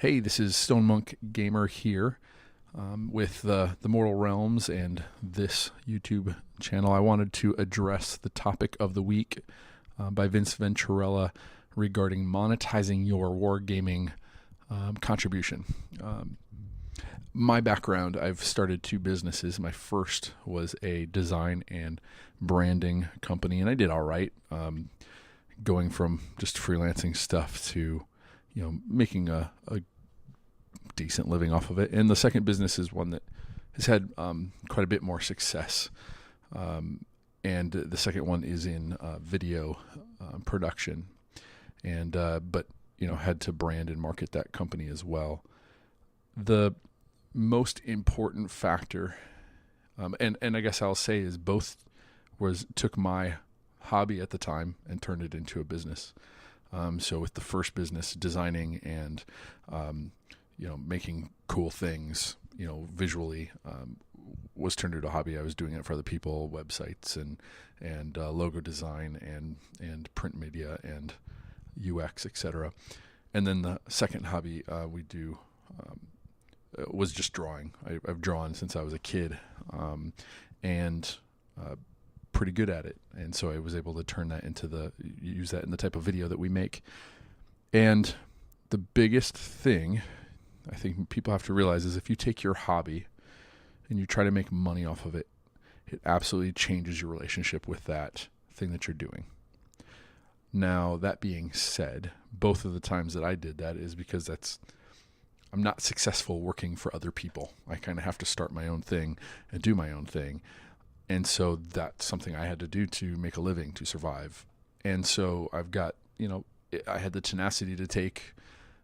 Hey, this is Stone Monk Gamer here with the Mortal Realms and this YouTube channel. I wanted to address the topic of the week by Vince Venturella regarding monetizing your wargaming contribution. My background, I've started two businesses. My first was a design and branding company, and I did all right, going from just freelancing stuff to making a decent living off of it. And the second business is one that has had quite a bit more success. And the second one is in video production, and but had to brand and market that company as well. The most important factor, and I guess I'll say, is both took my hobby at the time and turned it into a business. So with the first business, designing and making cool things, visually, was turned into a hobby. I was doing it for other people, websites and logo design and print media and UX, etc. And then the second hobby we do was just drawing. I've drawn since I was a kid, and pretty good at it. And so I was able to turn that use that in the type of video that we make. And the biggest thing I think people have to realize is if you take your hobby and you try to make money off of it, it absolutely changes your relationship with that thing that you're doing. Now, that being said, both of the times that I did that is because I'm not successful working for other people. I kind of have to start my own thing and do my own thing. And so that's something I had to do to make a living, to survive. And so I've got, I had the tenacity to take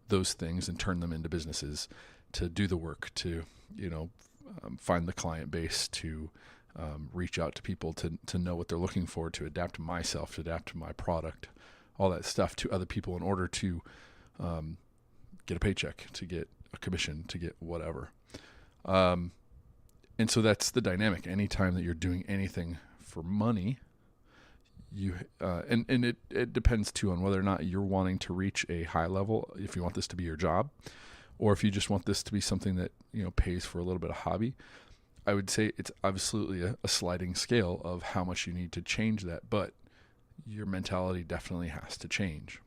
those things and turn them into businesses, to do the work, to, find the client base, to reach out to people, to know what they're looking for, to adapt to myself, to adapt to my product, all that stuff to other people in order to get a paycheck, to get a commission, to get whatever. And so that's the dynamic. Anytime that you're doing anything for money, and it depends too on whether or not you're wanting to reach a high level, if you want this to be your job, or if you just want this to be something that pays for a little bit of hobby. I would say it's absolutely a sliding scale of how much you need to change that, but your mentality definitely has to change.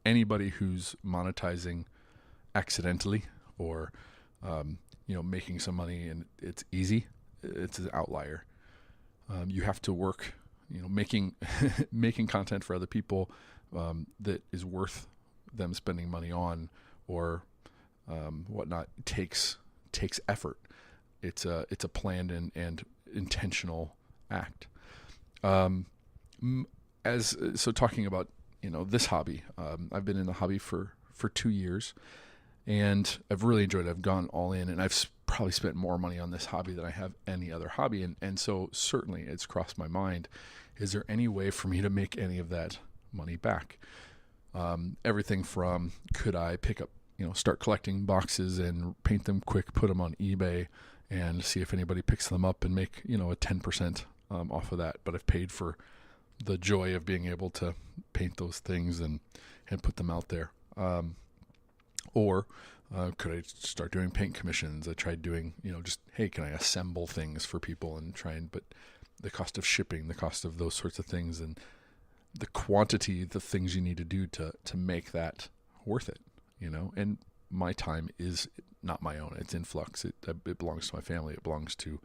Anybody who's monetizing accidentally or making some money and it's easy, it's an outlier. You have to work, making content for other people that is worth them spending money on or whatnot takes effort. It's a planned and intentional act. So talking about this hobby, I've been in the hobby for 2 years. And I've really enjoyed it. I've gone all in, and I've probably spent more money on this hobby than I have any other hobby. And so certainly it's crossed my mind, is there any way for me to make any of that money back? Everything from, could I pick up, start collecting boxes and paint them quick, put them on eBay and see if anybody picks them up and make, a 10% off of that. But I've paid for the joy of being able to paint those things and put them out there. Or could I start doing paint commissions? I tried doing, just, hey, can I assemble things for people and but the cost of shipping, the cost of those sorts of things, and the quantity, the things you need to do to make that worth it, and my time is not my own. It's in flux. It belongs to my family. It belongs to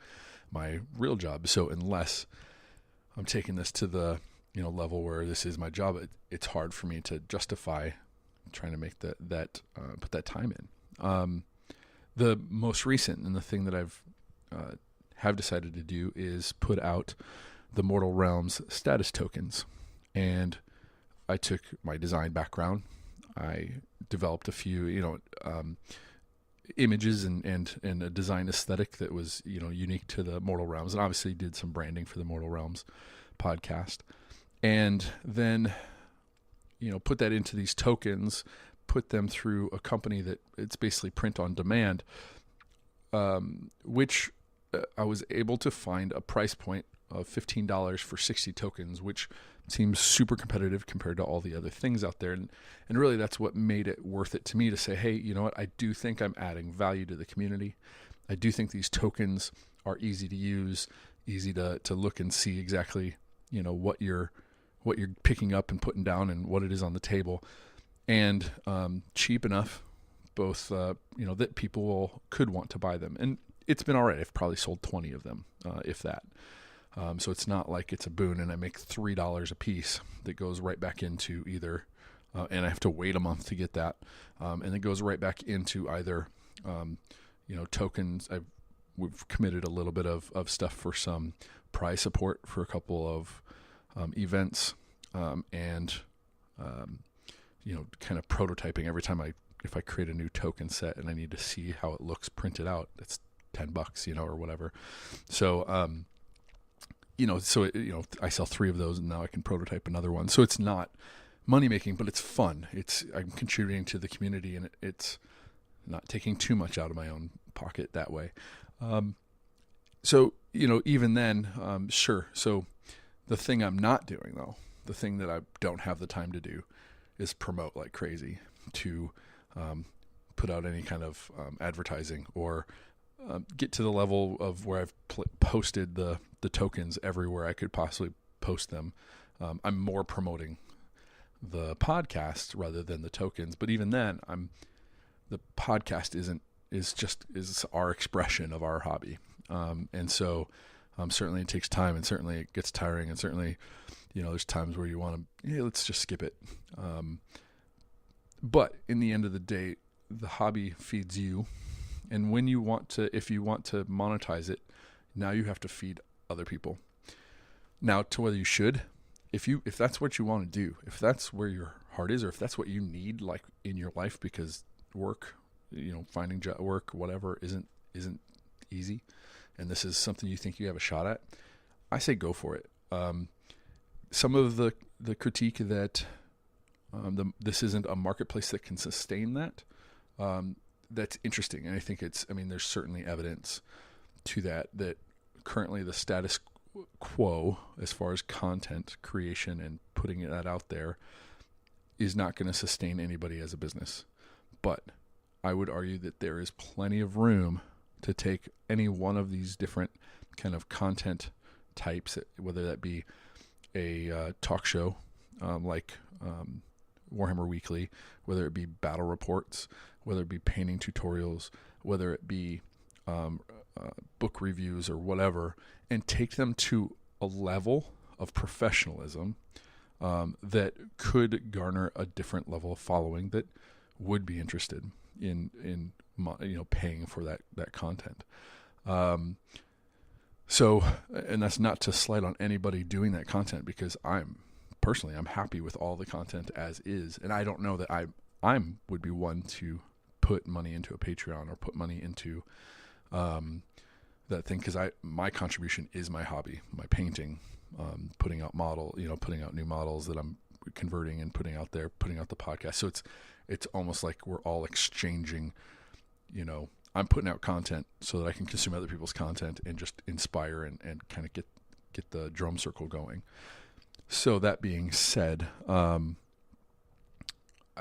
my real job. So unless I'm taking this to the, level where this is my job, it's hard for me to justify trying to make put that time in. The most recent and the thing that I've have decided to do is put out the Mortal Realms status tokens. And I took my design background. I developed a few, images and a design aesthetic that was, unique to the Mortal Realms, and obviously did some branding for the Mortal Realms podcast. And then put that into these tokens, put them through a company that it's basically print on demand, which I was able to find a price point of $15 for 60 tokens, which seems super competitive compared to all the other things out there. And really that's what made it worth it to me to say, hey, you know what? I do think I'm adding value to the community. I do think these tokens are easy to use, easy to look and see exactly, you know, what you're picking up and putting down and what it is on the table, and cheap enough, both you know, that people could want to buy them. And it's been all right. I've probably sold 20 of them, if that. So it's not like it's a boon and I make $3 a piece that goes right back into either, and I have to wait a month to get that, and it goes right back into either, you know, tokens. We've committed a little bit of stuff for some prize support for a couple of events, and you know, kind of prototyping every time if I create a new token set and I need to see how it looks printed out, it's $10, you know, or whatever. So, you know, you know, I sell 3 of those and now I can prototype another one. So it's not money making, but it's fun. I'm contributing to the community, and it's not taking too much out of my own pocket that way. So, you know, even then, sure. So the thing I'm not doing, though, the thing that I don't have the time to do, is promote like crazy, to put out any kind of advertising, or get to the level of where I've posted the tokens everywhere I could possibly post them. I'm more promoting the podcast rather than the tokens, but even then, the podcast is our expression of our hobby, and so certainly it takes time, and certainly it gets tiring, and certainly, you know, there's times where you want to, yeah, let's just skip it. But in the end of the day, the hobby feeds you, and if you want to monetize it, now you have to feed other people. Now, to whether you should, if that's what you want to do, if that's where your heart is, or if that's what you need, like in your life, because work, you know, finding work, whatever, isn't easy, and this is something you think you have a shot at, I say go for it. Some of the critique that this isn't a marketplace that can sustain that, that's interesting, and I think there's certainly evidence to that currently the status quo as far as content creation and putting that out there is not going to sustain anybody as a business. But I would argue that there is plenty of room to take any one of these different kind of content types, whether that be a talk show like Warhammer Weekly, whether it be battle reports, whether it be painting tutorials, whether it be book reviews or whatever, and take them to a level of professionalism that could garner a different level of following that would be interested in you know, paying for that content. So, and that's not to slight on anybody doing that content, because I'm happy with all the content as is, and I don't know that I would be one to put money into a Patreon or put money into that thing, because my contribution is my hobby, my painting, putting out new models that I'm converting and putting out there, putting out the podcast. So it's almost like we're all exchanging, you know, I'm putting out content so that I can consume other people's content and just inspire and kind of get the drum circle going. So that being said, I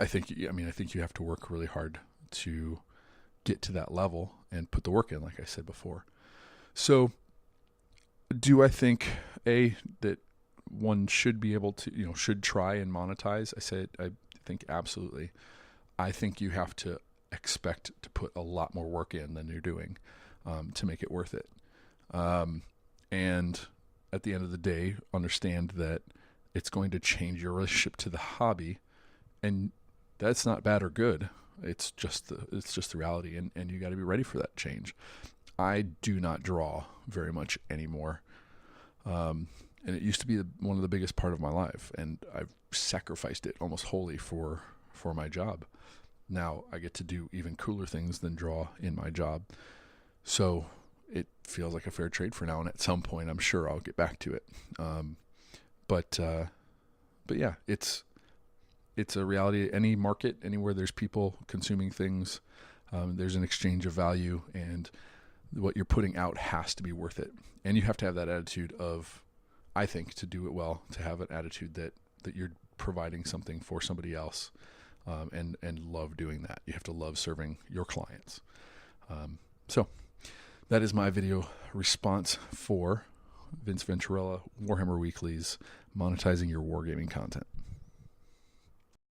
think you have to work really hard to get to that level and put the work in, like I said before. So do I think that one should be able to, you know, should try and monetize? I think absolutely. I think you have to expect to put a lot more work in than you're doing to make it worth it. And at the end of the day, understand that it's going to change your relationship to the hobby, and that's not bad or good. It's just the reality, and you got to be ready for that change. I do not draw very much anymore, and it used to be one of the biggest part of my life, and I've sacrificed it almost wholly for my job. Now I get to do even cooler things than draw in my job, so it feels like a fair trade for now. And at some point, I'm sure I'll get back to it. But yeah, it's a reality. Any market, anywhere there's people consuming things, there's an exchange of value, and what you're putting out has to be worth it. And you have to have that attitude of, I think, to do it well, to have an attitude that you're providing something for somebody else, and love doing that. You have to love serving your clients. So that is my video response for Vince Venturella, Warhammer Weekly's Monetizing Your Wargaming Content.